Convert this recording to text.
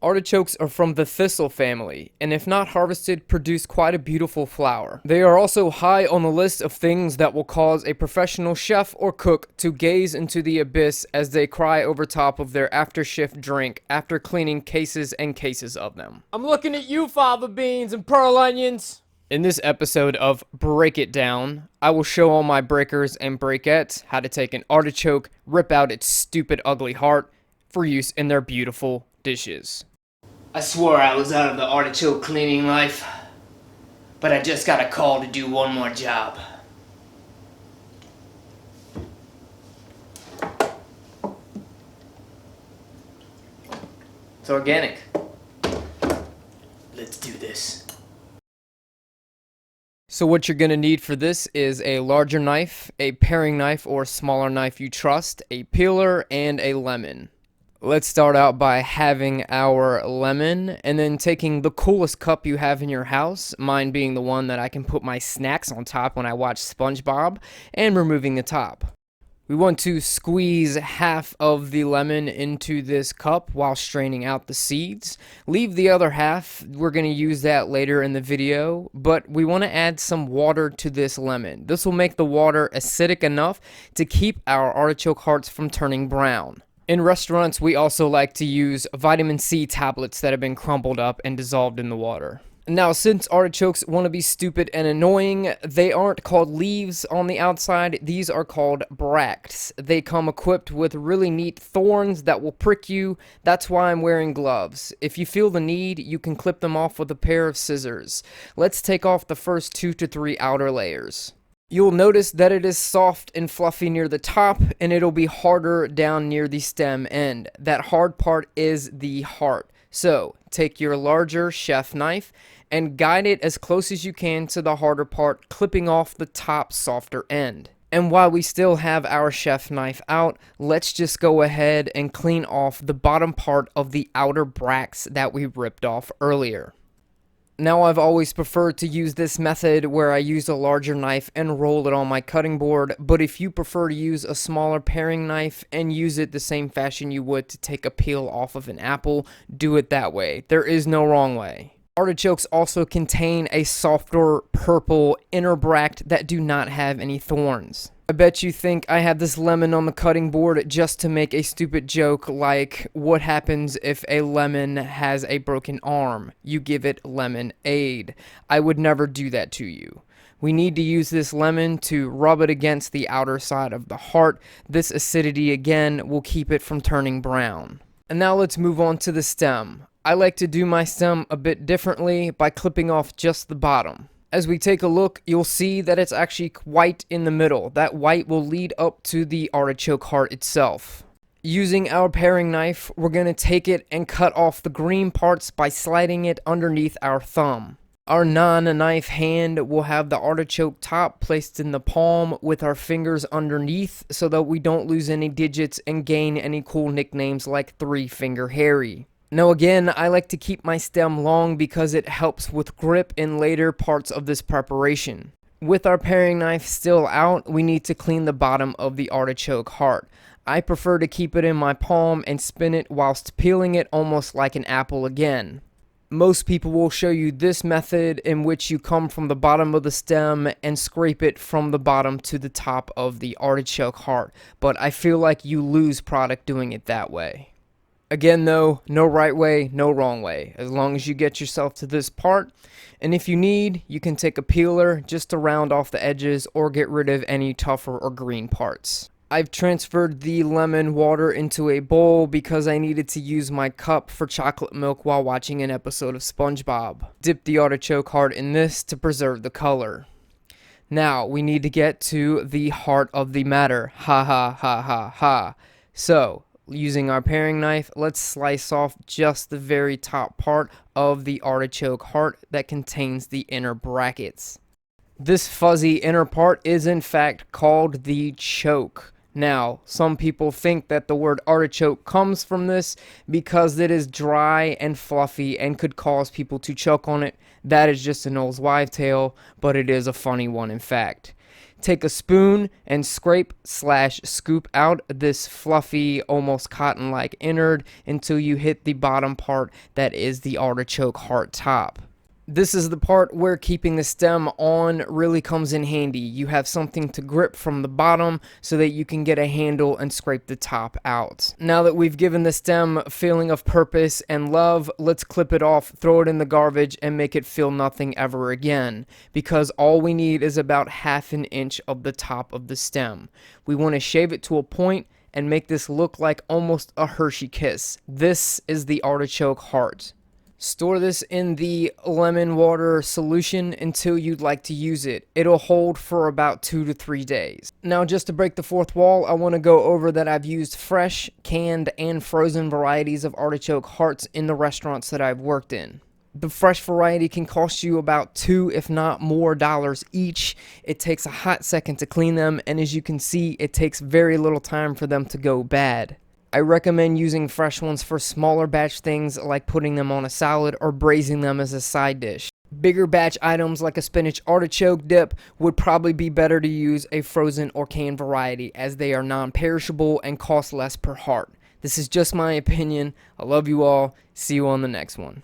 Artichokes are from the thistle family, and if not harvested, produce quite a beautiful flower. They are also high on the list of things that will cause a professional chef or cook to gaze into the abyss as they cry over top of their after-shift drink after cleaning cases and cases of them. I'm looking at you, fava beans and pearl onions! In this episode of Break It Down, I will show all my breakers and breakettes how to take an artichoke, rip out its stupid ugly heart, for use in their beautiful dishes. I swore I was out of the artichoke cleaning life, but I just got a call to do one more job. It's organic. Let's do this. So what you're going to need for this is a larger knife, a paring knife or smaller knife you trust, a peeler, and a lemon. Let's start out by having our lemon and then taking the coolest cup you have in your house, mine being the one that I can put my snacks on top when I watch SpongeBob, and removing the top. We want to squeeze half of the lemon into this cup while straining out the seeds. Leave the other half, we're going to use that later in the video, but we want to add some water to this lemon. This will make the water acidic enough to keep our artichoke hearts from turning brown. In restaurants, we also like to use vitamin C tablets that have been crumbled up and dissolved in the water. Now, since artichokes want to be stupid and annoying, they aren't called leaves on the outside, these are called bracks. They come equipped with really neat thorns that will prick you. That's why I'm wearing gloves. If you feel the need, you can clip them off with a pair of scissors. Let's take off the first 2 to 3 outer layers. You'll notice that it is soft and fluffy near the top, and it'll be harder down near the stem end. That hard part is the heart. So, take your larger chef knife and guide it as close as you can to the harder part, clipping off the top softer end. And while we still have our chef knife out, let's just go ahead and clean off the bottom part of the outer bracks that we ripped off earlier. Now, I've always preferred to use this method where I use a larger knife and roll it on my cutting board, but if you prefer to use a smaller paring knife and use it the same fashion you would to take a peel off of an apple, do it that way. There is no wrong way. Artichokes also contain a softer purple inner bract that do not have any thorns. I bet you think I have this lemon on the cutting board just to make a stupid joke like, what happens if a lemon has a broken arm? You give it lemon aid. I would never do that to you. We need to use this lemon to rub it against the outer side of the heart. This acidity again will keep it from turning brown. And now let's move on to the stem. I like to do my stem a bit differently by clipping off just the bottom. As we take a look, you'll see that it's actually white in the middle. That white will lead up to the artichoke heart itself. Using our paring knife, we're going to take it and cut off the green parts by sliding it underneath our thumb. Our non-knife hand will have the artichoke top placed in the palm with our fingers underneath so that we don't lose any digits and gain any cool nicknames like 3-Finger Harry. Now again, I like to keep my stem long because it helps with grip in later parts of this preparation. With our paring knife still out, we need to clean the bottom of the artichoke heart. I prefer to keep it in my palm and spin it whilst peeling it almost like an apple again. Most people will show you this method in which you come from the bottom of the stem and scrape it from the bottom to the top of the artichoke heart, but I feel like you lose product doing it that way. Again though, no right way, no wrong way, as long as you get yourself to this part. And if you need, you can take a peeler just to round off the edges or get rid of any tougher or green parts. I've transferred the lemon water into a bowl because I needed to use my cup for chocolate milk while watching an episode of SpongeBob. Dip the artichoke heart in this to preserve the color. Now, we need to get to the heart of the matter. Ha ha ha ha ha. So, using our paring knife, let's slice off just the very top part of the artichoke heart that contains the inner brackets. This fuzzy inner part is in fact called the choke. Now, some people think that the word artichoke comes from this because it is dry and fluffy and could cause people to choke on it. That is just an old wives' tale, but it is a funny one in fact. take a spoon and scrape/scoop out this fluffy, almost cotton-like innard until you hit the bottom part that is the artichoke heart top. This is the part where keeping the stem on really comes in handy. You have something to grip from the bottom so that you can get a handle and scrape the top out. Now that we've given the stem a feeling of purpose and love, let's clip it off, throw it in the garbage, and make it feel nothing ever again. Because all we need is about 1/2 inch of the top of the stem. We want to shave it to a point and make this look like almost a Hershey kiss. This is the artichoke heart. Store this in the lemon water solution until you'd like to use it. It'll hold for about 2 to 3 days. Now, just to break the fourth wall, I want to go over that I've used fresh, canned, and frozen varieties of artichoke hearts in the restaurants that I've worked in. The fresh variety can cost you about $2, if not more, dollars each. It takes a hot second to clean them, and as you can see, it takes very little time for them to go bad. I recommend using fresh ones for smaller batch things like putting them on a salad or braising them as a side dish. Bigger batch items like a spinach artichoke dip would probably be better to use a frozen or canned variety as they are non-perishable and cost less per heart. This is just my opinion. I love you all. See you on the next one.